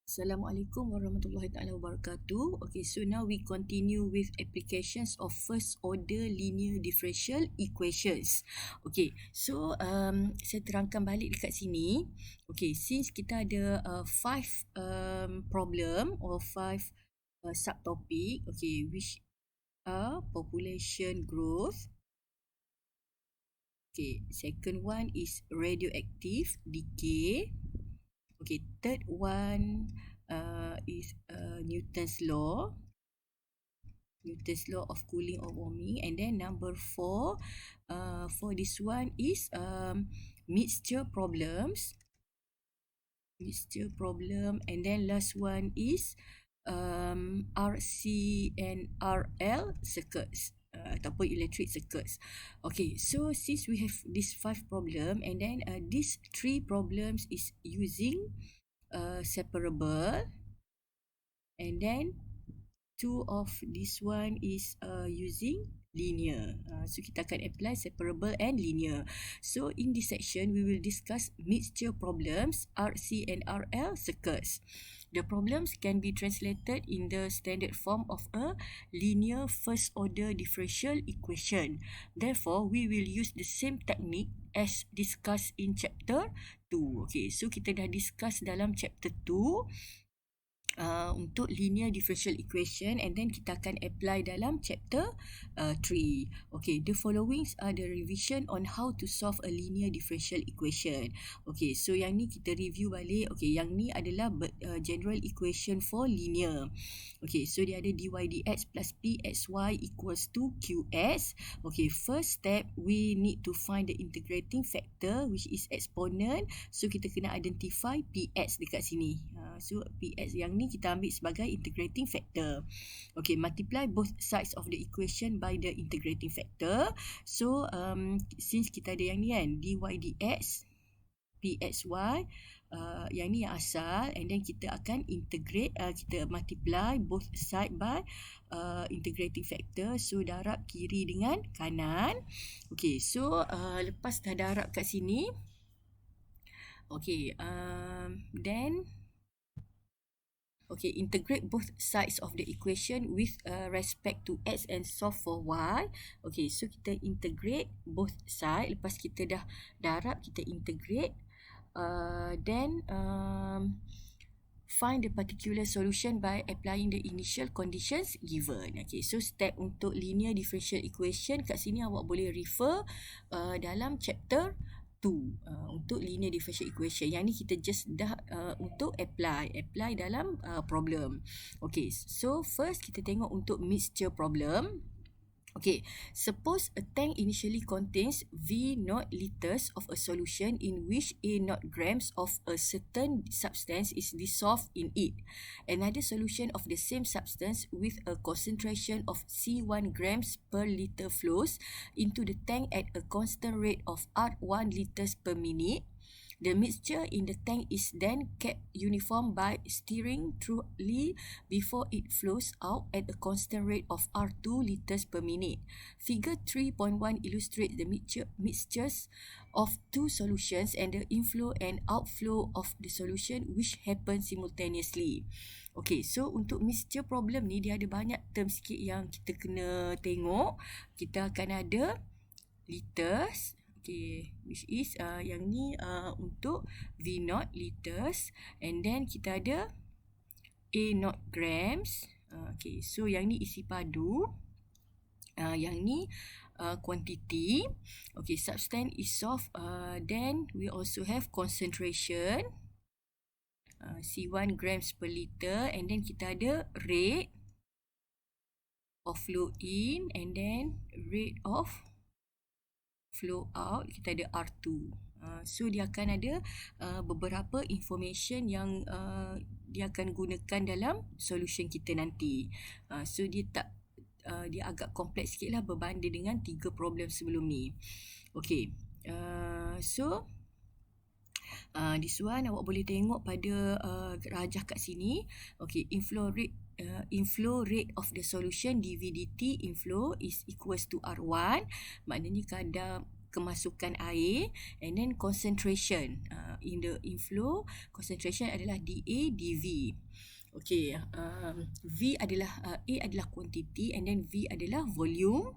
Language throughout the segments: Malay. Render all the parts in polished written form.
Assalamualaikum warahmatullahi taala wabarakatuh. Okay, so now we continue with applications of first order linear differential equations. Okay, so saya terangkan balik dekat sini. Okay, since kita ada 5 problem or 5 subtopic, okay, which are population growth. Okay, second one is radioactive decay. Okay, third one is Newton's law of cooling or warming, and then number 4 for this one is mixture problem, and then last one is RC and RL circuits ataupun electric circuits. Okay, so since we have these 5 problem, and then these 3 problems is using separable, and then 2 of this one is using linear. So kita akan apply separable and linear. So in this section we will discuss mixture problems, RC and RL circuits. The problems can be translated in the standard form of a linear first order differential equation. Therefore, we will use the same technique as discussed in chapter 2. Okay, so kita dah discuss dalam chapter 2 untuk linear differential equation, and then kita akan apply dalam chapter 3. Okay, the following are the revision on how to solve a linear differential equation. Okay, so yang ni kita review balik. Okay, yang ni adalah general equation for linear. Okay, so dia ada dy dx plus pxy equals to qs. Okay, first step we need to find the integrating factor which is exponent. So kita kena identify px dekat sini. So px yang ni kita ambil sebagai integrating factor. Okay, multiply both sides of the equation by the integrating factor. So since kita ada yang ni kan, dy dx pxy, yang ni yang asal, and then kita akan integrate, kita multiply both side by integrating factor. So darab kiri dengan kanan. Okay, so lepas dah darab kat sini, okay, then okay, integrate both sides of the equation with respect to x and solve for y. Okay, so kita integrate both side. Lepas kita dah darab, kita integrate. Then find the particular solution by applying the initial conditions given. Okay, so step untuk linear differential equation kat sini awak boleh refer dalam chapter 2 untuk linear differential equation. Yang ni kita just dah untuk apply dalam problem. Okay, so first kita tengok untuk mixture problem. Okay, suppose a tank initially contains V0 liters of a solution in which A0 grams of a certain substance is dissolved in it. Another solution of the same substance with a concentration of C1 grams per liter flows into the tank at a constant rate of R1 liters per minute. The mixture in the tank is then kept uniform by stirring thoroughly before it flows out at a constant rate of R2 liters per minute. Figure 3.1 illustrates the mixtures of two solutions and the inflow and outflow of the solution which happen simultaneously. Okay, so untuk mixture problem ni dia ada banyak term sikit yang kita kena tengok. Kita akan ada liters. Okay, which is yang ni untuk V0 liters, and then kita ada A0 grams. Okay, so yang ni isi padu, yang ni quantity. Okay, substance is soft. Then we also have concentration, C1 grams per liter, and then kita ada rate of flow in, and then rate of flow out, kita ada R2. So dia akan ada beberapa information yang dia akan gunakan dalam solution kita nanti. So dia agak kompleks sikit lah berbanding dengan 3 problem sebelum ni. Okay, so this one awak boleh tengok pada rajah kat sini. Okay, inflow rate of the solution dV dt inflow is equals to R1. Maknanya kadar kemasukan air, and then concentration. In the inflow, concentration adalah dA dV. Okay, V adalah A adalah quantity, and then V adalah volume.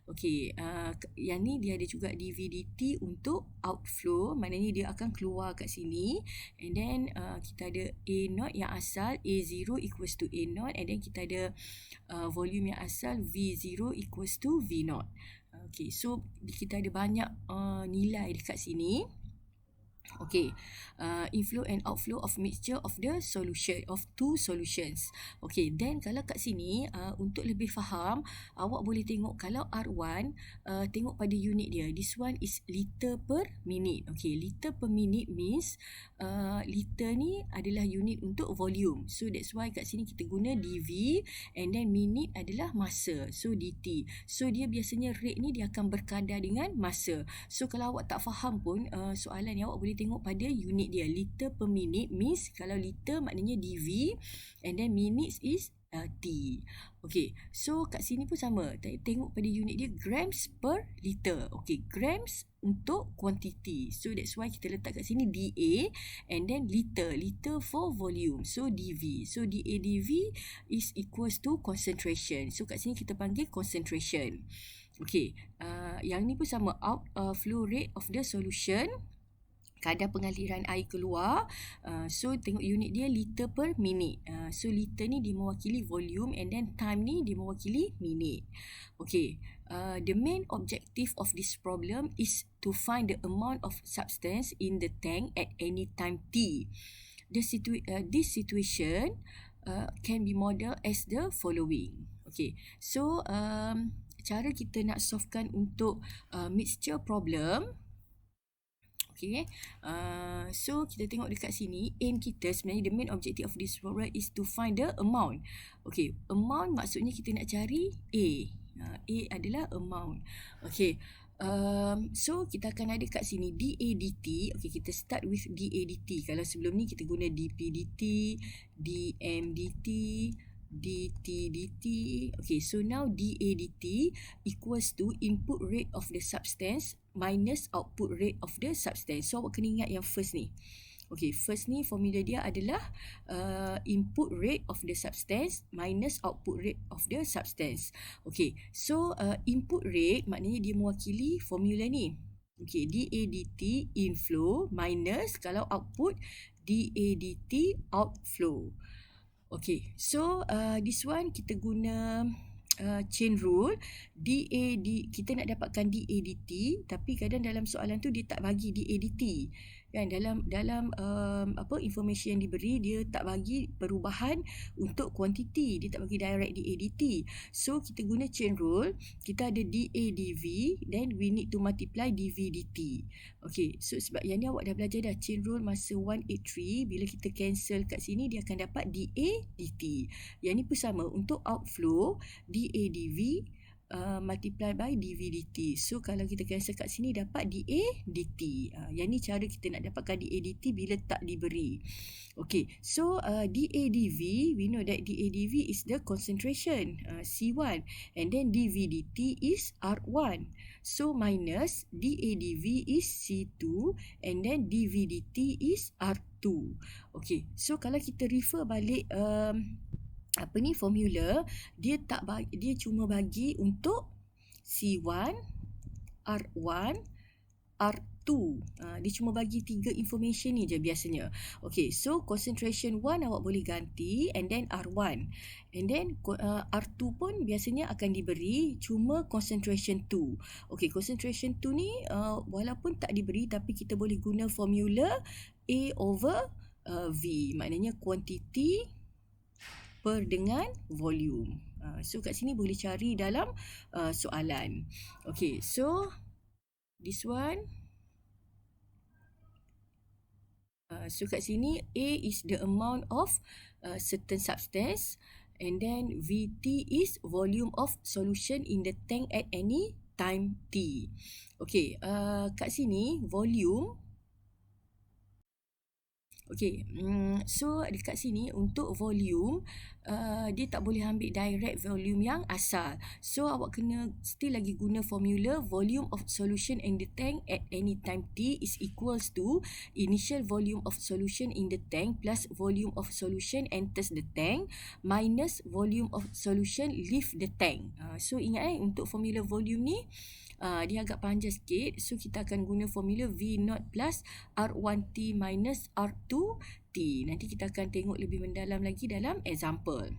Okay, yang ni dia ada juga dV dt untuk outflow, maknanya dia akan keluar kat sini, and then kita ada A0 yang asal, A0 equals to A0, and then kita ada volume yang asal, V0 equals to V0. Okay, so kita ada banyak nilai dekat sini. Okay, inflow and outflow of mixture of the solution of two solutions. Okay, then kalau kat sini untuk lebih faham, awak boleh tengok kalau R1, tengok pada unit dia. This one is liter per minute. Okay, liter per minute means liter ni adalah unit untuk volume. So that's why kat sini kita guna dV, and then minute adalah masa. So dt. So dia biasanya rate ni dia akan berkadar dengan masa. So kalau awak tak faham pun soalan ni, awak boleh tengok pada unit dia. Liter per minute means, kalau liter maknanya dV, and then minutes is T. Okay, so kat sini pun sama. Tengok pada unit dia, grams per liter. Okay, grams untuk quantity. So that's why kita letak kat sini dA, and then liter. Liter for volume. So dV. So dA dV is equals to concentration. So kat sini kita panggil concentration. Okay, yang ni pun sama. Outflow rate of the solution, kadar pengaliran air keluar. So tengok unit dia liter per minute. So liter ni dia mewakili volume, and then time ni dia mewakili minute. Okay, the main objective of this problem is to find the amount of substance in the tank at any time t. This situation can be modeled as the following. Okay, so cara kita nak solvekan untuk mixture problem. Okay, so kita tengok dekat sini, aim kita sebenarnya, the main objective of this problem is to find the amount. Okay, amount maksudnya kita nak cari A. A adalah amount. Okay, so kita akan ada kat sini dA dt. Okay, kita start with dA dt. Kalau sebelum ni kita guna dP dt, dM dt, dt dt. Okay, so now dA dt equals to input rate of the substance minus output rate of the substance. So awak kena ingat yang first ni. Okay, first ni formula dia adalah input rate of the substance minus output rate of the substance. Okay, so input rate maknanya dia mewakili formula ni. Okay, dA dt inflow minus, kalau output, dA dt outflow. Okay, so this one kita guna chain rule. Kita nak dapatkan dA dt, tapi kadang dalam soalan tu dia tak bagi dA dt. Kan, dalam information yang diberi, dia tak bagi perubahan untuk kuantiti, dia tak bagi direct dA dt. So kita guna chain rule, kita ada dA dV, then we need to multiply dV dt. Okay, so sebab yang ni awak dah belajar dah, chain rule masa 183, bila kita cancel kat sini dia akan dapat dA dt. Yang ni pun sama untuk outflow, dA dV multiply by dV dt. So kalau kita cancel kat sini dapat dA dt. Yang ni cara kita nak dapatkan dA dt bila tak diberi. Okay, so dA dV, we know that dA dV is the concentration, C1, and then dV dt is R1. So minus dA dV is C2, and then dV dt is R2. Okay, so kalau kita refer balik formula, dia cuma bagi untuk C1, R1, R2. Dia cuma bagi 3 information ni je biasanya. Okay, so concentration 1 awak boleh ganti, and then R1, and then R2 pun biasanya akan diberi, cuma concentration 2. Okay, concentration 2 ni walaupun tak diberi, tapi kita boleh guna formula A over V, maknanya quantity per dengan volume. So kat sini boleh cari dalam soalan. Okay, so this one. So kat sini A is the amount of certain substance, and then VT is volume of solution in the tank at any time T. Okay, kat sini volume. Okay, so dekat sini untuk volume, dia tak boleh ambil direct volume yang asal. So awak kena still lagi guna formula volume of solution in the tank at any time t is equals to initial volume of solution in the tank plus volume of solution enters the tank minus volume of solution leave the tank. So ingat untuk formula volume ni dia agak panjang sikit. So kita akan guna formula V0 plus R1T minus R2T. Nanti kita akan tengok lebih mendalam lagi dalam example.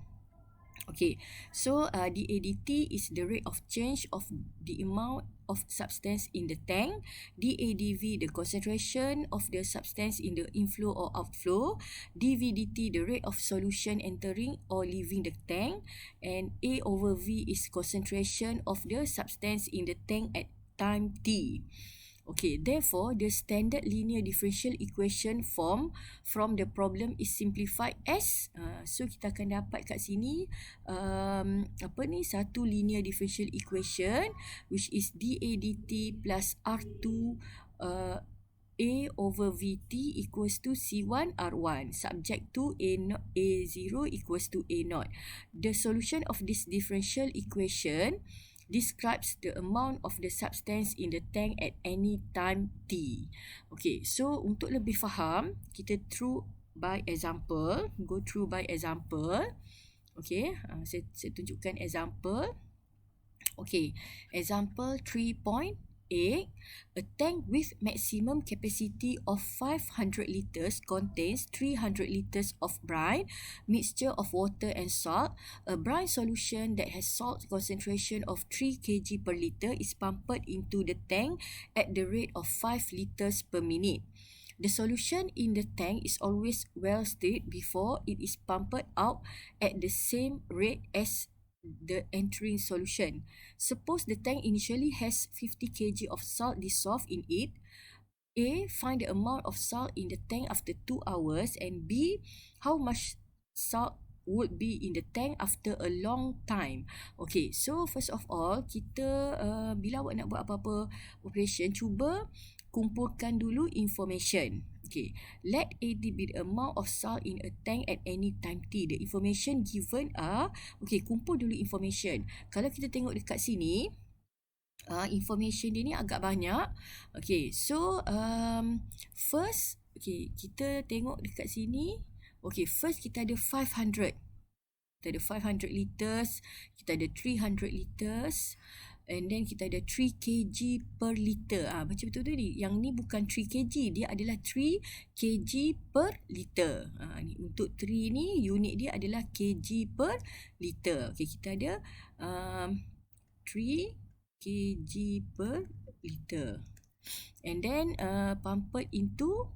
Okay, so dAdt is the rate of change of the amount of substance in the tank. dAdV, the concentration of the substance in the inflow or outflow. dVdt, the rate of solution entering or leaving the tank. And A over V is concentration of the substance in the tank at time t. Okay, therefore, the standard linear differential equation form from the problem is simplified as, so kita akan dapat kat sini, satu linear differential equation, which is dAdt plus R2 A over Vt equals to C1 R1, subject to A0 equals to A0. The solution of this differential equation describes the amount of the substance in the tank at any time t. Okay, so untuk lebih faham, kita go through by example. Okay, saya tunjukkan example. Okay, example 3.8. A tank with maximum capacity of 500 liters contains 300 liters of brine, mixture of water and salt. A brine solution that has salt concentration of 3 kg per liter is pumped into the tank at the rate of 5 liters per minute. The solution in the tank is always well stirred before it is pumped out at the same rate as the entering solution. Suppose the tank initially has 50 kg of salt dissolved in it. A. Find the amount of salt in the tank after 2 hours, and B. How much salt would be in the tank after a long time. Okay, so first of all, kita bila awak nak buat apa-apa operation, cuba kumpulkan dulu information. Okay, let AD be the amount of salt in a tank at any time t. The information given are, okay, kumpul dulu information. Kalau kita tengok dekat sini, information dia ni agak banyak. Okay, so first, okay, kita tengok dekat sini. Okay, first kita ada 500. Kita ada 500 liters, kita ada 300 liters. And then kita ada 3 kg per liter. Macam betul tu ni. Yang ni bukan 3 kg. Dia adalah 3 kg per liter. Ni untuk 3 ni, unit dia adalah kg per liter. Okay, kita ada 3 kg per liter. And then pumped into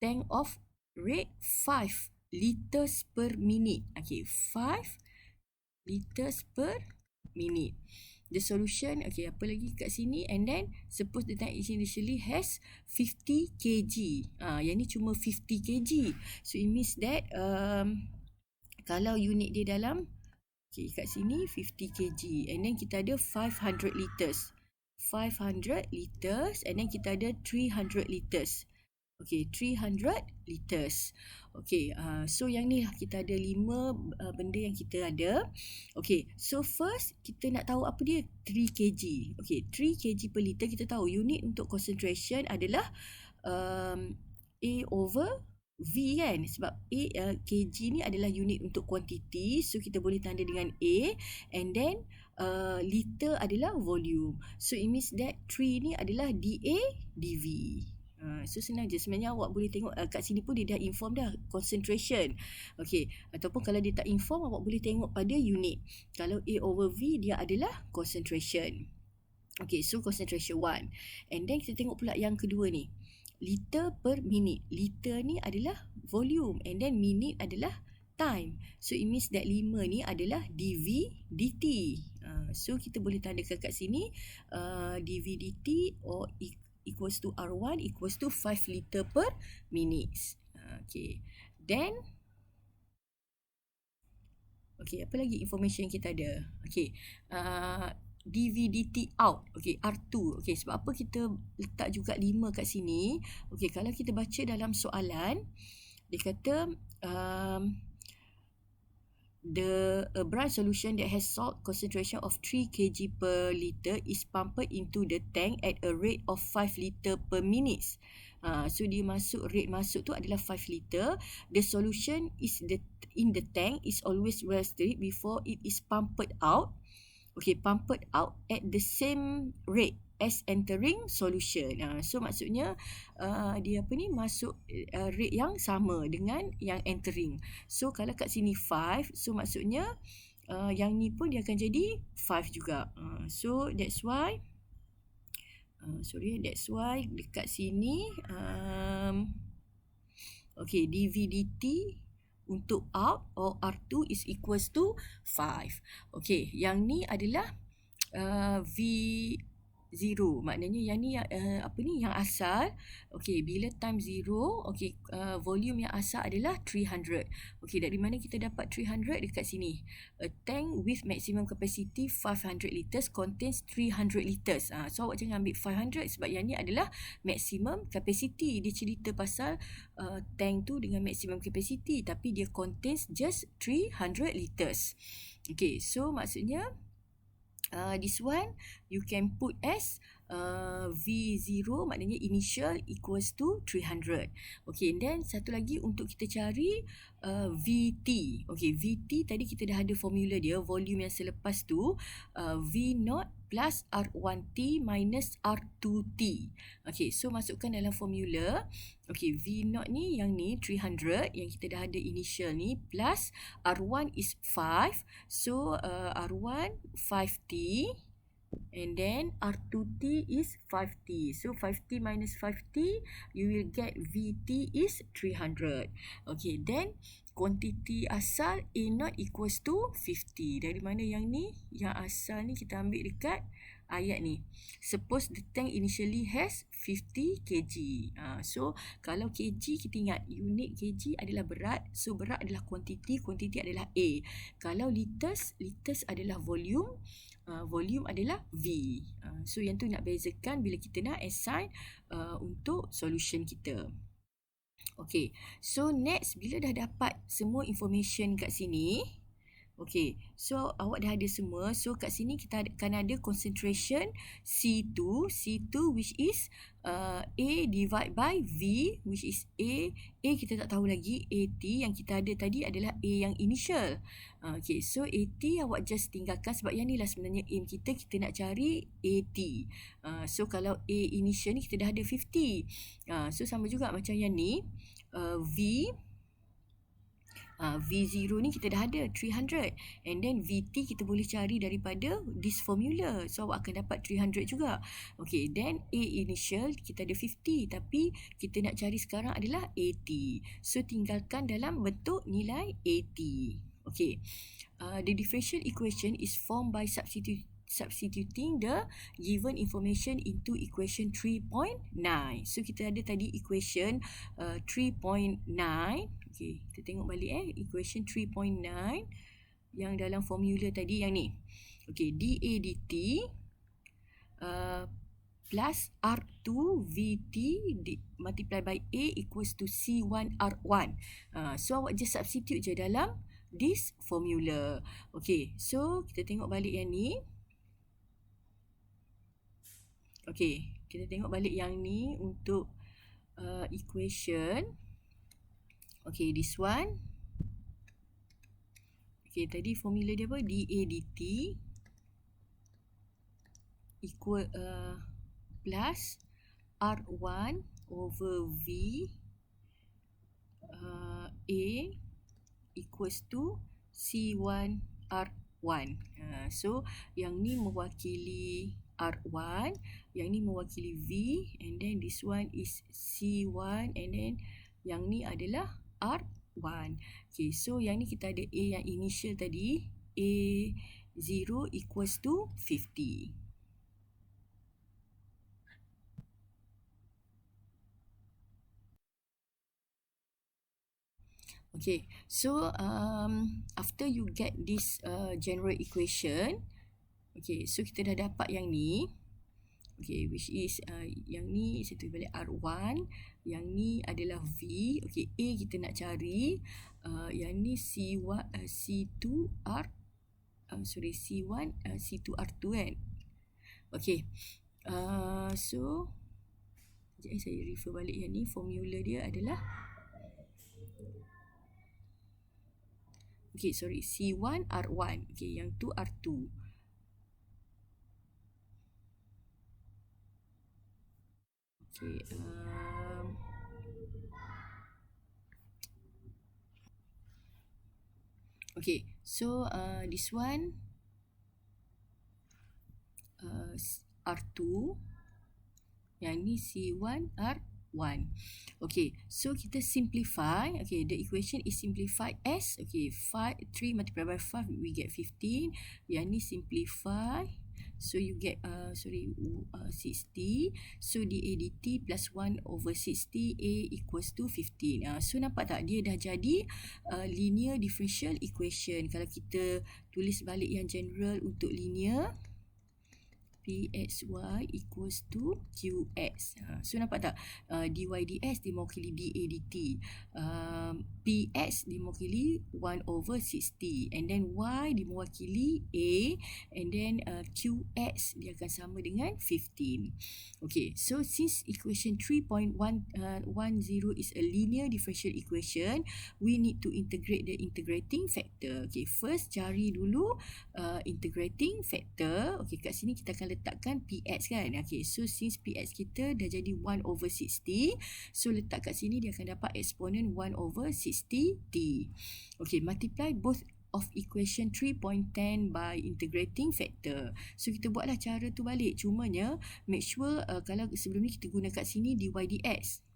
tank of rate 5 liters per minute. Okay, 5 liters per minute. The solution, okay, apa lagi kat sini? And then, suppose the tank initially has 50 kg. Yang ni cuma 50 kg. So, it means that kalau unit dia dalam, okay, kat sini 50 kg. And then, kita ada 500 liters. 500 liters. And then, kita ada 300 liters. Okay, 300 liters. Okay, so yang ni kita ada 5 benda yang kita ada. Okay, so first kita nak tahu apa dia 3 kg. Okay, 3 kg per liter kita tahu unit untuk concentration adalah A over V kan. Sebab kg ni adalah unit untuk quantity. So kita boleh tanda dengan A. And then liter adalah volume. So it means that 3 ni adalah dA dV. So senang je. Sebenarnya awak boleh tengok kat sini pun dia dah inform dah concentration. Okay, ataupun kalau dia tak inform, awak boleh tengok pada unit. Kalau A over V dia adalah concentration. Okay, so concentration 1. And then kita tengok pula yang kedua ni, liter per minute. Liter ni adalah volume, and then minute adalah time. So it means that 5 ni adalah dV dt. So kita boleh tandakan kat sini dV dt or equals to R1 equals to 5 liter per minute. Okay. Then, okay, apa lagi information kita ada? Okay. dV dt out. Okay, R2. Okay, sebab apa kita letak juga 5 kat sini? Okay, kalau kita baca dalam soalan, dia kata a brine solution that has salt concentration of 3 kg per liter is pumped into the tank at a rate of 5 liter per minute. So dia rate masuk tu adalah 5 liter. The solution is in the tank is always well stirred before it is pumped out. Okay, pumped out at the same rate as entering solution. So maksudnya dia masuk rate yang sama dengan yang entering. So kalau kat sini 5, so maksudnya yang ni pun dia akan jadi 5 juga. So that's why that's why dekat sini okay, dV/dt untuk out or R2 is equals to 5. Okay, yang ni adalah V0. Maknanya yang ni yang asal. Okay, bila time 0, okay, volume yang asal adalah 300. Okay, dari mana kita dapat 300? Dekat sini. A tank with maximum capacity 500 liters contains 300 liters. So awak jangan ambil 500 sebab yang ni adalah maximum capacity. Dia cerita pasal tank tu dengan maximum capacity tapi dia contains just 300 liters. Okay, so maksudnya this one you can put as V0, maknanya initial equals to 300. Okay, and then satu lagi untuk kita cari VT. Okay, VT tadi kita dah ada formula dia, volume yang selepas tu, V0 plus R1T minus R2T. Okay, so masukkan dalam formula. Okay, V0 ni yang ni 300 yang kita dah ada initial ni plus R1 is 5. So R1 5T and then R2T is 5T. So 5T minus 5T, you will get VT is 300. Okay, then quantity asal A0 equals to 50. Dari mana yang ni? Yang asal ni kita ambil dekat ayat ni. Suppose the tank initially has 50 kg. So kalau kg kita ingat unit kg adalah berat. So berat adalah quantity, quantity adalah A. Kalau liters, liters adalah volume. Volume adalah V. So yang tu nak bezakan bila kita nak assign untuk solution kita. Okay, so next bila dah dapat semua information kat sini, okay, so awak dah ada semua. So kat sini kita akan ada concentration C2 which is A divide by V which is A kita tak tahu lagi. AT yang kita ada tadi adalah A yang initial. Okay, so AT awak just tinggalkan sebab yang ni lah sebenarnya aim kita nak cari AT. So kalau A initial ni kita dah ada 50. So sama juga macam yang ni, V0 ni kita dah ada 300 and then VT kita boleh cari daripada this formula. So awak akan dapat 300 juga. Okay, then A initial kita ada 50 tapi kita nak cari sekarang adalah AT. So tinggalkan dalam bentuk nilai AT. Okay, the differential equation is formed by substituting the given information into equation 3.9. So kita ada tadi equation 3.9. Okay, kita tengok balik equation 3.9 yang dalam formula tadi yang ni. Okay, dA dt plus R2 VT multiply by A equals to C1 R1. So awak just substitute je dalam this formula. Okay, so kita tengok balik yang ni. Okay, kita tengok balik yang ni untuk equation. Okay, this one. Okay, tadi formula dia apa? dA dt equal plus R1 over V A equals to C1 R1. So, yang ni mewakili R1, yang ni mewakili V, and then this one is C1, and then yang ni adalah R1. Okay, so yang ni kita ada A yang initial tadi, A0 equals to 50. Okay, so after you get this general equation, okay, so kita dah dapat yang ni. Okay, which is yang ni satu balik R1 Yang ni adalah V. Okey, A kita nak cari. Yang ni C1, C2R, C1, C2R2 kan. Okey. So saya refer balik yang ni. Formula dia adalah C1 R1. Yang tu R2. So this one R2, yang ni C1 R1. So kita simplify. The equation is simplified as 3 multiplied by 5 we get 15. Yang ni simplify, so you get 60. So DADT plus 1 over 60, A equals to 15. So nampak tak, dia dah jadi linear differential equation. Kalau kita tulis balik yang general untuk linear, PXY equals to QX. So nampak tak, dy ds dia mewakili dA dt, PX dia mewakili 1 over 60, and then Y dia mewakili A, and then QX dia akan sama dengan 15. So since equation 3.10 is a linear differential equation, we need to integrate the integrating factor. First cari dulu integrating factor. Kat sini kita akan letakkan PX kan. So since PX kita dah jadi 1 over 60, so letak kat sini dia akan dapat exponent 1 over 60t. Multiply both of equation 3.10 by integrating factor. So kita buatlah cara tu balik. Cumanya make sure kalau sebelum ni kita guna kat sini dy dx.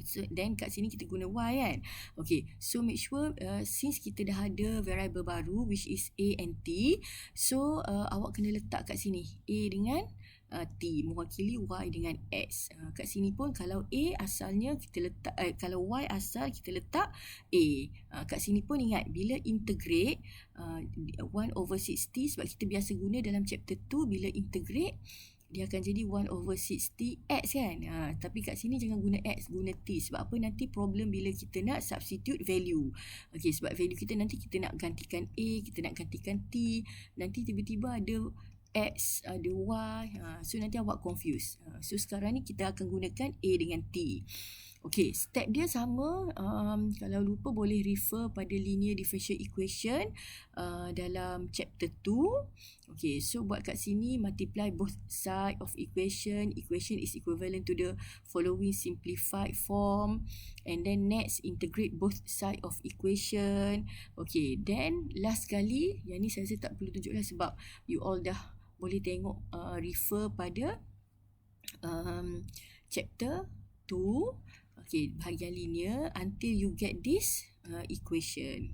So then kat sini kita guna Y kan. So make sure since kita dah ada variable baru which is A and T, so awak kena letak kat sini A dengan T mewakili Y dengan X. Kat sini pun kalau A asalnya kita letak, kalau Y asal kita letak A. Kat sini pun ingat bila integrate 1 over 60, sebab kita biasa guna dalam chapter 2, bila integrate dia akan jadi 1 over 60 X kan. Tapi kat sini jangan guna X, guna T. Sebab apa, nanti problem bila kita nak substitute value. Sebab value kita nanti kita nak gantikan A, kita nak gantikan T, nanti tiba-tiba ada X, ada Y. So nanti awak confuse. So sekarang ni kita akan gunakan A dengan T. Step dia sama. Kalau lupa boleh refer pada linear differential equation dalam chapter 2. So buat kat sini, multiply both side of equation. Equation is equivalent to the following simplified form. And then next, integrate both side of equation. Then last sekali, yang ni saya tak perlu tunjuk lah sebab you all dah boleh tengok, refer pada chapter 2. Bahagian linear until you get this equation.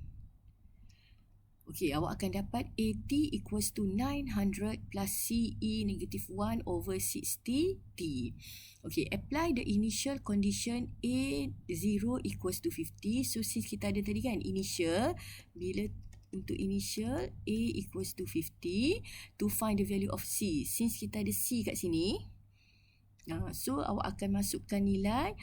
Awak akan dapat AT equals to 900 plus CE negative 1 over 60T. Apply the initial condition A0 equals to 50. So since kita ada tadi kan initial, bila untuk initial A equals to 50, to find the value of C. Since kita ada C kat sini, so awak akan masukkan nilai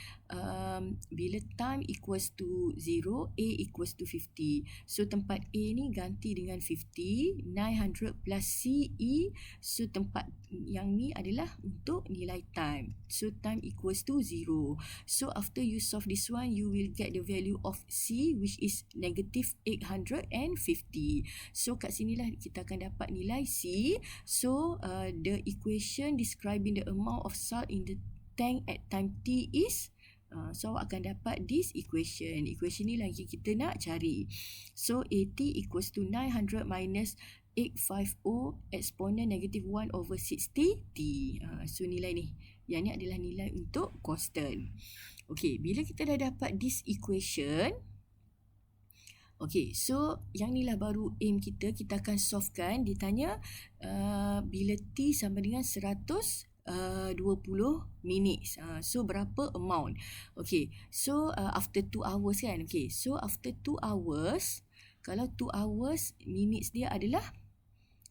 bila time equals to 0, A equals to 50. So tempat A ni ganti dengan 50, 900 plus CE. So tempat yang ni adalah untuk nilai time. So time equals to 0. So after you solve this one, you will get the value of C which is negative 850. So kat sinilah kita akan dapat nilai C. So the equation describing the amount of salt in the tank at time T is, so awak akan dapat this equation. Equation ni lagi kita nak cari. So AT equals to 900 minus 850 exponent negative 1 over 60T. So nilai ni, yang ni adalah nilai untuk constant. Bila kita dah dapat this equation, so yang ni lah baru aim kita. Kita akan solvekan. Dia tanya bila T sama dengan 120 minutes. So berapa amount? So after 2 hours kan. So after 2 hours, kalau 2 hours minutes dia adalah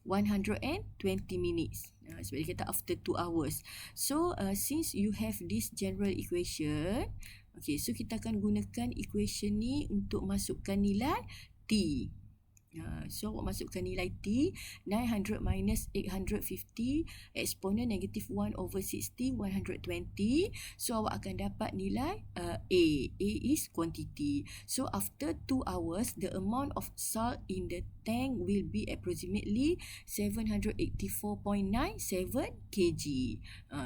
120 minutes. Sebab dia kata after 2 hours. So since you have this general equation, okay, so kita akan gunakan equation ni untuk masukkan nilai T. So awak masukkan nilai T, 900 minus 850 eksponen negatif 1 over 60, 120. So awak akan dapat nilai A. A is quantity. So after 2 hours, the amount of salt in the tank will be approximately 784.97 kg.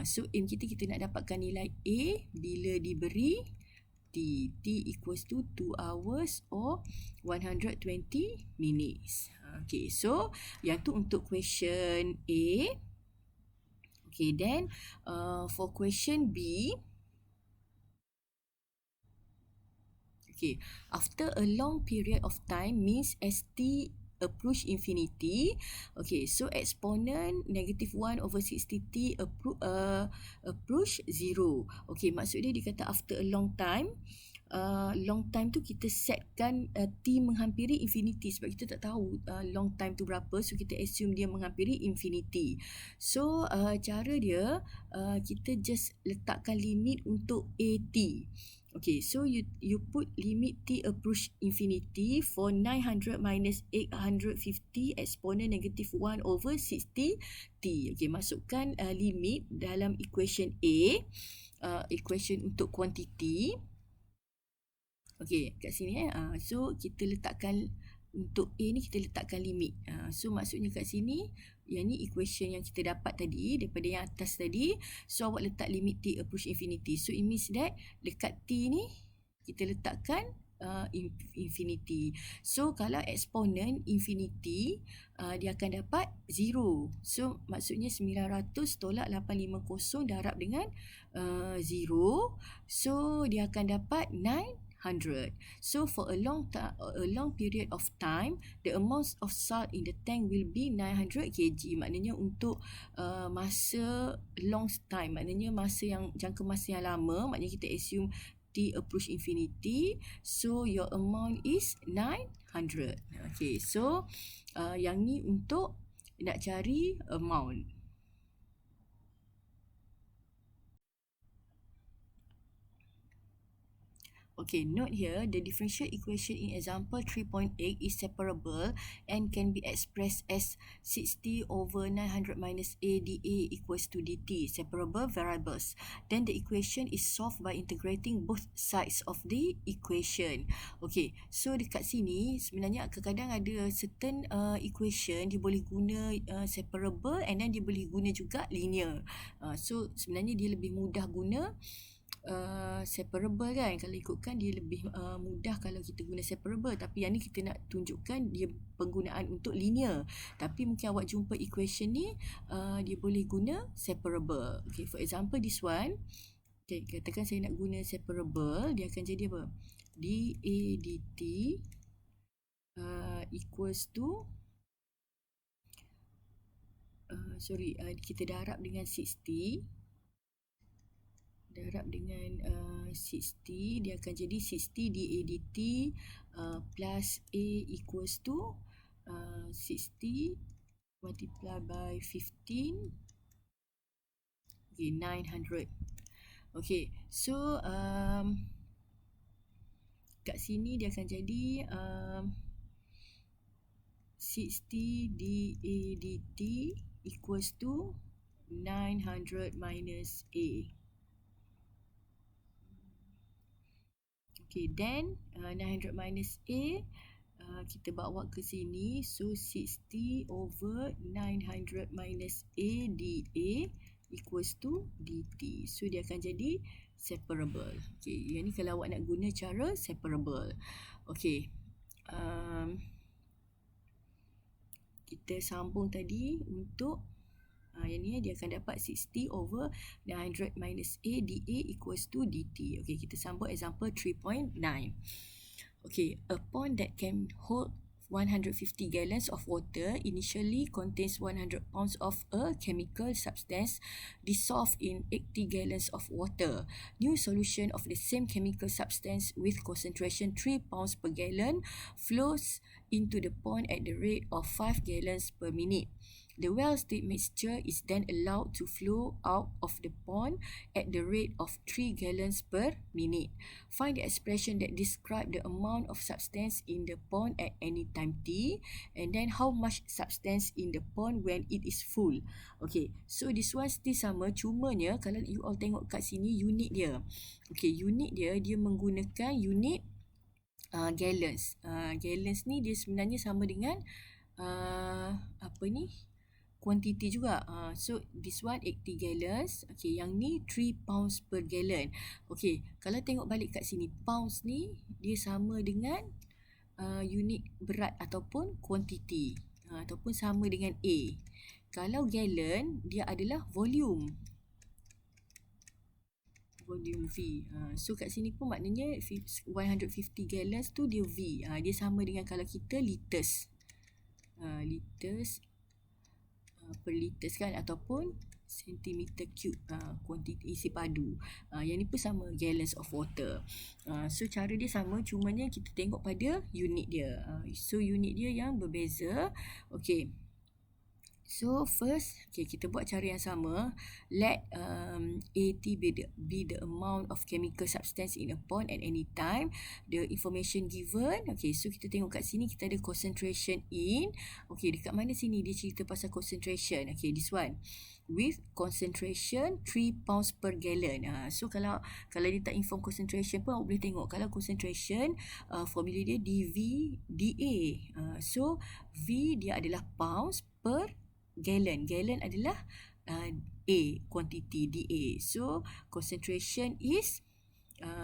So aim kita nak dapatkan nilai A bila diberi T. T equals to 2 hours or 120 minutes. Okay, so yang tu untuk question A. Okay, then for question B. Okay, after a long period of time means as T approach infinity. Okay, so exponent negative 1 over 60T approach 0. Okay, maksud dia kata after a long time. Long time tu kita setkan T menghampiri infinity sebab kita tak tahu long time tu berapa, so kita assume dia menghampiri infinity. So cara dia kita just letakkan limit untuk AT. Okay, so you put limit T approach infinity for 900 minus 850 exponent negative 1 over 60T. Okay, masukkan limit dalam equation A, equation untuk quantity. Okay, kat sini so kita letakkan untuk A ni kita letakkan limit. So maksudnya kat sini yang ni equation yang kita dapat tadi daripada yang atas tadi. So awak letak limit T approach infinity. So it means that dekat T ni kita letakkan infinity. So kalau eksponen infinity dia akan dapat 0. So maksudnya 900 tolak 850 darab dengan 0. So dia akan dapat 900. So for a long period of time, the amount of salt in the tank will be 900 kg. Maknanya untuk masa long time, maknanya jangka masa yang lama, maknanya kita assume T approach infinity. So your amount is 900. Okay, so yang ni untuk nak cari amount. Okay, note here, the differential equation in example 3.8 is separable and can be expressed as 60 over 900 minus A dA equals to dt, separable variables. Then the equation is solved by integrating both sides of the equation. Okay, so dekat sini sebenarnya kadang-kadang ada certain equation dia boleh guna separable and then dia boleh guna juga linear. So sebenarnya dia lebih mudah guna separable kan. Kalau ikutkan dia lebih mudah kalau kita guna separable, tapi yang ni kita nak tunjukkan dia penggunaan untuk linear. Tapi mungkin awak jumpa equation ni dia boleh guna separable. Okay, for example this one. Okay, katakan saya nak guna separable, dia akan jadi apa? dA dt equals to kita darab dengan 60. Darab dengan 60, dia akan jadi 60 dA dt plus A equals to 60 multiply by 15. Okay, 900. Okay, so kat sini dia akan jadi 60 dA dt equals to 900 minus A. Okay, then 900 minus A kita bawa ke sini. So 60 over 900 minus A dA equals to dt. So dia akan jadi separable. Okay, yang ni kalau awak nak guna cara separable. Okay, kita sambung tadi untuk yang ni dia akan dapat 60 over 900 minus A dA equals to dt. Okay, kita sambung example 3.9. Okay, a pond that can hold 150 gallons of water initially contains 100 pounds of a chemical substance dissolved in 80 gallons of water. New solution of the same chemical substance with concentration 3 pounds per gallon flows into the pond at the rate of 5 gallons per minute. The well state mixture is then allowed to flow out of the pond at the rate of 3 gallons per minute. Find the expression that describe the amount of substance in the pond at any time t, and then how much substance in the pond when it is full. Okay, so this one still sama, cumanya kalau you all tengok kat sini unit dia. Okay, unit dia menggunakan unit gallons. Gallons ni dia sebenarnya sama dengan apa ni? Quantity juga. So this one 80 gallons. Okay, yang ni 3 pounds per gallon. Okay, kalau tengok balik kat sini, pounds ni dia sama dengan unit berat ataupun quantity, ataupun sama dengan A. Kalau gallon, dia adalah volume V. So kat sini pun maknanya 150 gallons tu dia V. Dia sama dengan kalau kita liters. Liters per liters kan, ataupun centimeter cube, kuantiti isi padu. Yang ni pun sama, gallons of water. So cara dia sama, cumanya kita tengok pada unit dia. So unit dia yang berbeza. Okay. So first, okay, kita buat cara yang sama. Let AT be the amount of chemical substance in a pond at any time. The information given. Okay, so kita tengok kat sini kita ada concentration in. Okay, dekat mana sini dia cerita pasal concentration? Okay, this one. With concentration 3 pounds per gallon. So kalau dia tak inform concentration pun awak boleh tengok. Kalau concentration, formula dia dV dA. So V dia adalah pounds per gallon. Gallon adalah A, quantity dA. So concentration is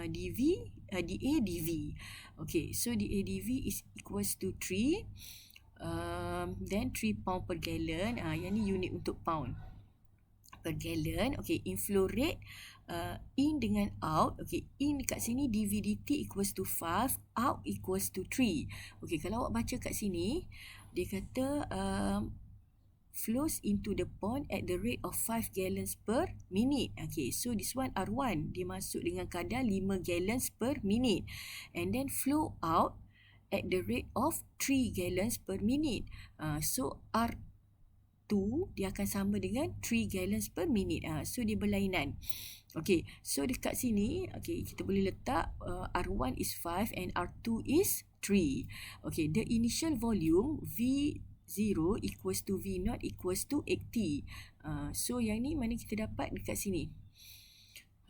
dV dA dV. Okay, so dA dV is equals to 3. Then 3 pound per gallon. Yang ni unit untuk pound per gallon. Okay, inflow rate in dengan out. Okay, in dekat sini dV dt equals to 5, out equals to 3. Okay, kalau awak baca kat sini, dia kata flows into the pond at the rate of 5 gallons per minute. Okay, so this one R1, dia masuk dengan kadar 5 gallons per minute. And then flow out at the rate of 3 gallons per minute. So R2, dia akan sama dengan 3 gallons per minute. So dia berlainan. Okay, so dekat sini, okay, kita boleh letak R1 is 5 and R2 is 3. Okay, the initial volume V0 equals to V0 equals to 80. So yang ni mana kita dapat dekat sini?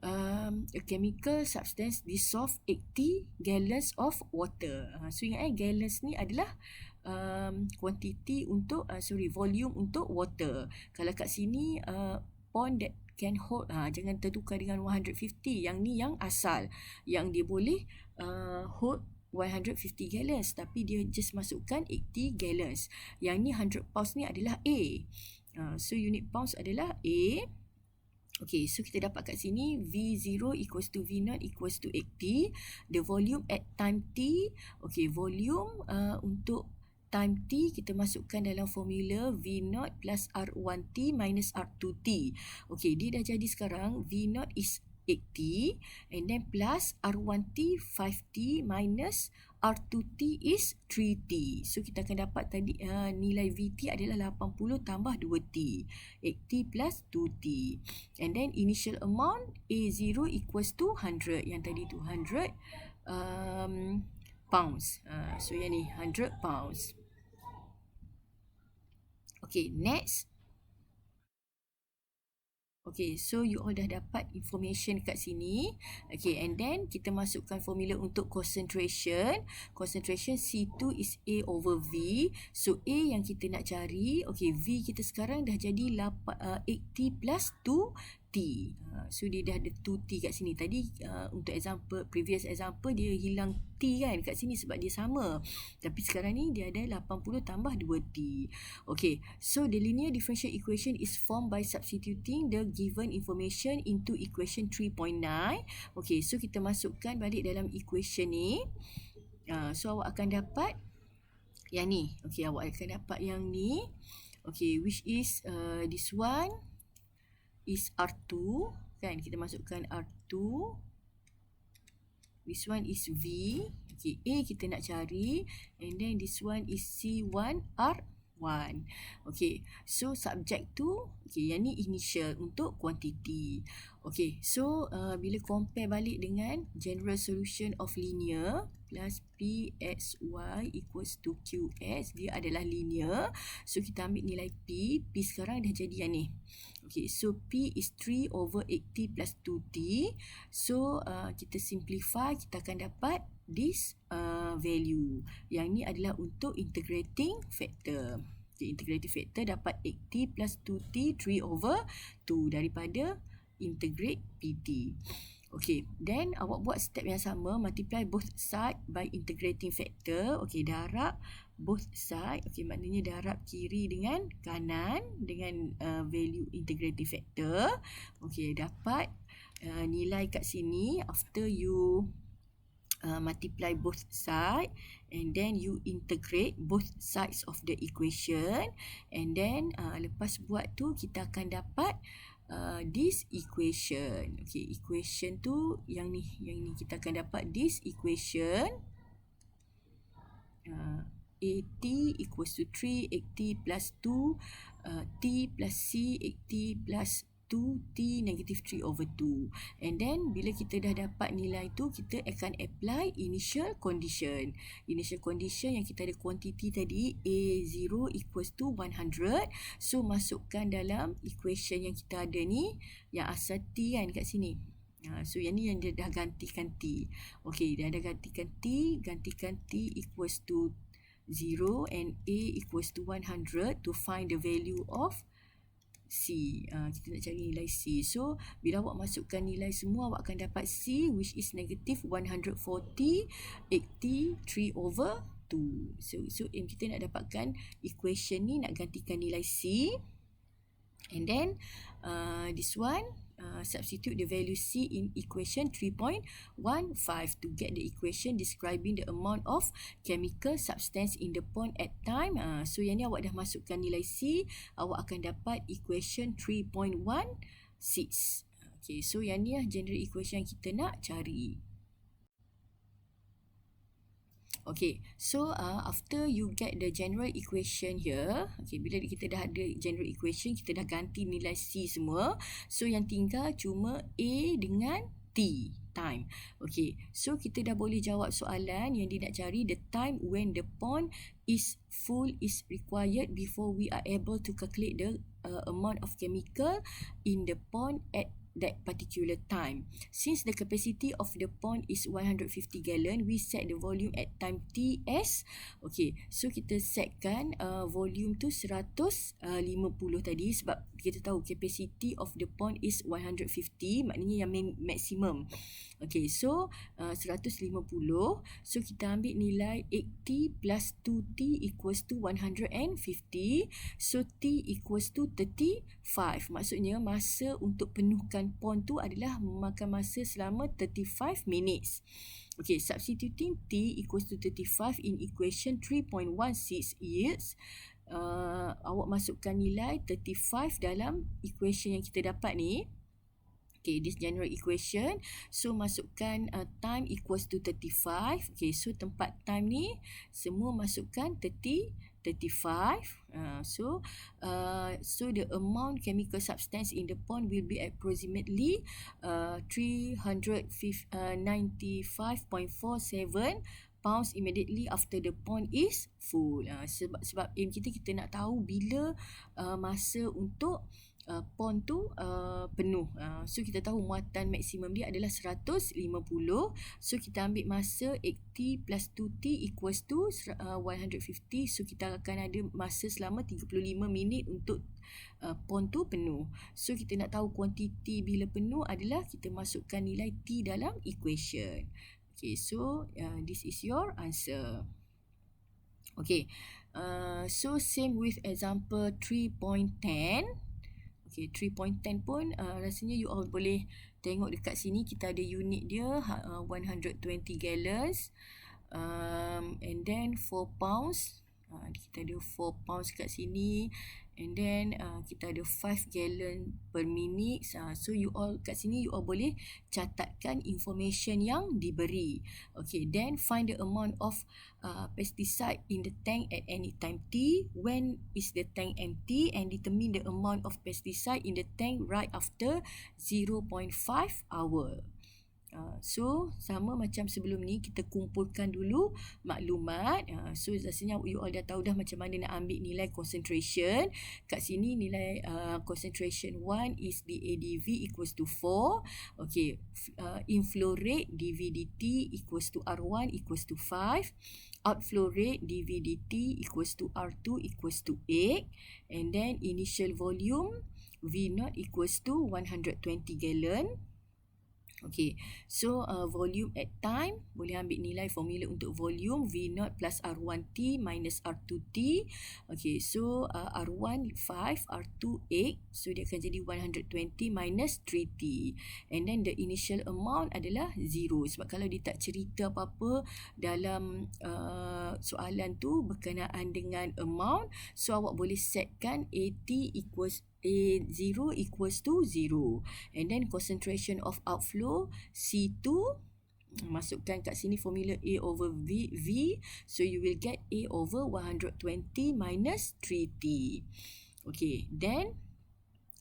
A chemical substance dissolve 80 gallons of water. So ingat gallons ni adalah quantity untuk volume untuk water. Kalau kat sini pond that can hold, jangan tertukar dengan 150. Yang ni yang asal, yang dia boleh hold 150 gallons, tapi dia just masukkan 80 gallons. Yang ni 100 pounds ni adalah A. So unit pounds adalah A. Okay, so kita dapat kat sini V0 equals to V0 equals to 80. The volume at time T. Okay, volume untuk time T kita masukkan dalam formula V0 plus R1T minus R2T. Okay, dia dah jadi sekarang V0 is 80 and then plus R1T 5T minus R2T is 3T. So kita akan dapat tadi nilai VT adalah 80 tambah 2T. 80 plus 2T. And then initial amount A0 equals to 100. Yang tadi tu 100 pounds. So yang ni 100 pounds. Okay, next. Okay, so you all dah dapat information kat sini. Okay, and then kita masukkan formula untuk concentration. Concentration C2 is A over V. So A yang kita nak cari, okay, V kita sekarang dah jadi 80 plus 2T. So dia dah ada 2T kat sini. Tadi untuk example, previous example dia hilang T kan kat sini sebab dia sama. Tapi sekarang ni dia ada 80 tambah 2T. Okay, so the linear differential equation is formed by substituting the given information into equation 3.9. Okay, so kita masukkan balik dalam equation ni. So awak akan dapat yang ni. Okay, awak akan dapat yang ni. Okay, which is this one is R2. Kan, kita masukkan R2. This one is V. Okay, A kita nak cari. And then this one is C1 R0. 1. Okay, so subject tu, okay, yang ni initial untuk quantity. Okay, so bila compare balik dengan general solution of linear plus PXY equals to QX, dia adalah linear. So kita ambil nilai P sekarang dah jadi yang ni. Okay, so P is 3 over 8T plus 2T. So kita simplify, kita akan dapat this value. Yang ni adalah untuk integrating factor. Okay, integrating factor dapat 8T plus 2T 3 over 2 daripada integrate PT. Okay, then awak buat step yang sama, multiply both side by integrating factor. Okay, darab both side. Okay, maknanya darab kiri dengan kanan dengan value integrating factor. Okay, dapat nilai kat sini after you multiply both side and then you integrate both sides of the equation, and then lepas buat tu kita akan dapat this equation. Okay, equation tu yang ni kita akan dapat this equation. AT equals to 3, 8T plus 2, T plus C, 8T plus 2T negative 3 over 2. And then bila kita dah dapat nilai tu, kita akan apply initial condition. Initial condition yang kita ada quantity tadi, A0 equals to 100. So masukkan dalam equation yang kita ada ni, yang asal T kan kat sini. So yang ni yang dia dah gantikan T. Okay, dah ada gantikan T equals to 0 and A equals to 100 to find the value of C. Kita nak cari nilai C. So, bila awak masukkan nilai semua, awak akan dapat C which is negative 140, 80, 3 over 2. So aim kita nak dapatkan equation ni, nak gantikan nilai C. And then, this one, substitute the value C in equation 3.15 to get the equation describing the amount of chemical substance in the pond at time. So yang ni awak dah masukkan nilai C, awak akan dapat equation 3.16. Okay, so yang ni lah general equation yang kita nak cari. Okay, so after you get the general equation here, okay, bila kita dah ada general equation, kita dah ganti nilai C semua. So yang tinggal cuma A dengan T, time. Okay, so kita dah boleh jawab soalan yang dia nak cari, the time when the pond is full is required before we are able to calculate the amount of chemical in the pond at that particular time. Since the capacity of the pond is 150 gallon, we set the volume at time T as, okay, so kita setkan volume tu 150 tadi, sebab kita tahu capacity of the pond is 150, maknanya yang maximum. Okay, so 150, so kita ambil nilai 8T plus 2T equals to 150, so T equals to 35. Maksudnya masa untuk penuhkan pond tu adalah memakan masa selama 35 minutes. Okay, substituting T equals to 35 in equation 3.16 yields, awak masukkan nilai 35 dalam equation yang kita dapat ni. Okay, this general equation. So, masukkan time equals to 35. Okay, so tempat time ni semua masukkan 35. So the amount chemical substance in the pond will be approximately 395.47 pounds immediately after the pond is full. Sebab aim kita nak tahu bila masa untuk pond tu penuh. So kita tahu muatan maksimum dia adalah 150. So kita ambil masa 8T plus 2T equals to 150. So kita akan ada masa selama 35 minit untuk pond tu penuh. So kita nak tahu kuantiti bila penuh adalah kita masukkan nilai T dalam equation. Okay, so this is your answer. Okay, so same with example 3.10. Okay, 3.10 pun rasanya you all boleh tengok dekat sini, kita ada unit dia 120 gallons, and then 4 pounds. Kita ada 4 pounds kat sini, and then kita ada 5 gallon per minute. So you all kat sini you all boleh catatkan information yang diberi. Okay, then find the amount of pesticide in the tank at any time t, when is the tank empty, and determine the amount of pesticide in the tank right after 0.5 hour. So sama macam sebelum ni, kita kumpulkan dulu maklumat. So rasanya you all dah tahu dah macam mana nak ambil nilai concentration. Kat sini nilai concentration 1 is DADV equals to 4. Okay, inflow rate dV/dt equals to R1 equals to 5. Outflow rate dV/dt equals to R2 equals to 8. And then initial volume V0 equals to 120 gallon. Okay, so volume at time, boleh ambil nilai formula untuk volume V0 plus R1T minus R2T. Okay, so R1 5, R2 8, so dia akan jadi 120 minus 3T. And then the initial amount adalah 0, sebab kalau dia tak cerita apa-apa dalam soalan tu berkenaan dengan amount, so awak boleh setkan AT equals A0 equals to 0. And then concentration of outflow C2, masukkan kat sini formula A over V. So you will get A over 120 minus 3T. Okay, then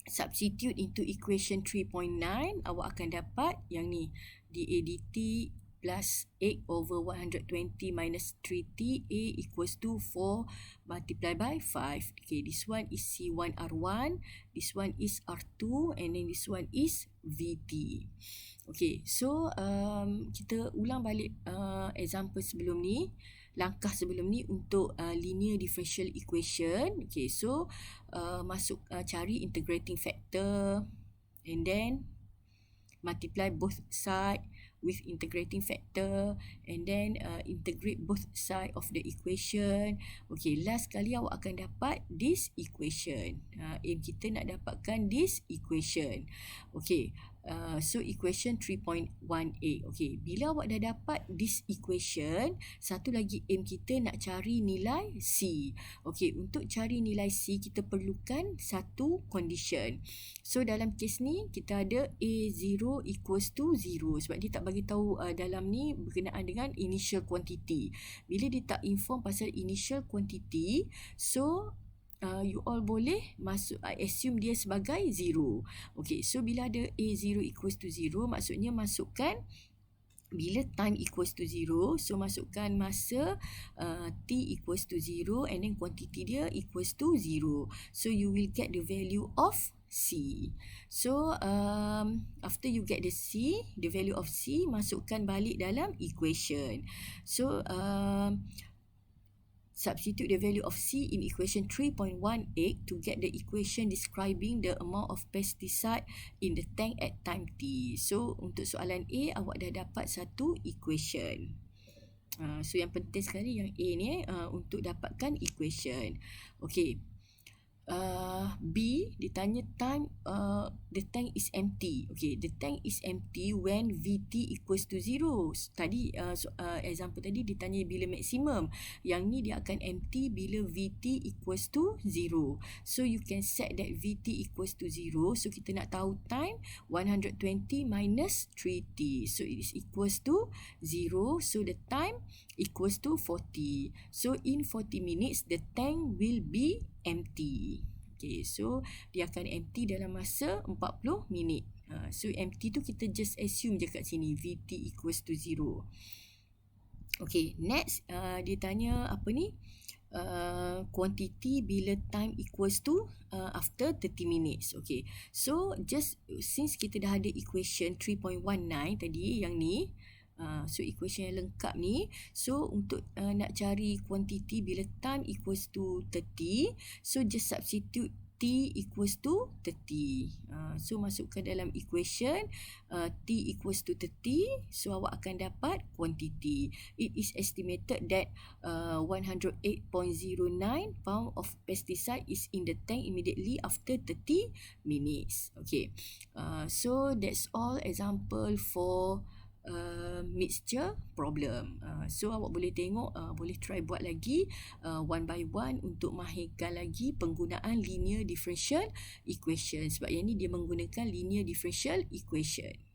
substitute into equation 3.9, awak akan dapat yang ni, dAdt plus 8 over 120 minus 3T, A equals to 4 multiplied by 5. Okay, this one is C1 R1, this one is R2, and then this one is VT. Okay, so kita ulang balik example sebelum ni, langkah sebelum ni untuk linear differential equation. Okay, so masuk cari integrating factor, and then multiply both side with integrating factor, and then integrate both side of the equation. Okay, last kali awak akan dapat this equation. Aim kita nak dapatkan this equation. Okay, so equation 3.18. Okay, bila awak dah dapat this equation, satu lagi aim kita nak cari nilai C. Okay, untuk cari nilai C kita perlukan satu condition. So dalam kes ni kita ada A0 equals to 0, sebab dia tak bagi tahu dalam ni berkenaan dengan initial quantity. Bila dia tak inform pasal initial quantity, so you all boleh masuk assume dia sebagai 0. Okay, so bila ada A0 equals to 0, maksudnya masukkan bila time equals to 0, so masukkan masa t equals to 0, and then quantity dia equals to 0. So you will get the value of C. So after you get the C, the value of C, masukkan balik dalam equation. So substitute the value of C in equation 3.18 to get the equation describing the amount of pesticide in the tank at time T. So untuk soalan A, awak dah dapat satu equation. So yang penting sekali yang A ni untuk dapatkan equation. Okay. B ditanya time the tank is empty. Okay, the tank is empty when VT equals to 0. Tadi example tadi ditanya bila maksimum. Yang ni dia akan empty bila VT equals to 0. So you can set that VT equals to 0. So kita nak tahu time 120 minus 3T. So it is equals to 0. So the time equals to 40. So in 40 minutes the tank will be empty. Okay, so dia akan empty dalam masa 40 minit. So empty tu kita just assume je kat sini VT equals to 0. Okay, next dia tanya apa ni? Quantity bila time equals to after 30 minutes. Okay, so just since kita dah ada equation 3.19 tadi yang ni, so equation yang lengkap ni, so untuk nak cari quantity bila time equals to 30, so just substitute T equals to 30. So masukkan dalam equation T equals to 30, so awak akan dapat quantity. It is estimated that 108.09 pound of pesticide is in the tank immediately after 30 minutes. Okay, so that's all example for mixture problem. So awak boleh tengok, boleh try buat lagi one by one untuk mahirkan lagi penggunaan linear differential equation. Sebab yang ni dia menggunakan linear differential equation.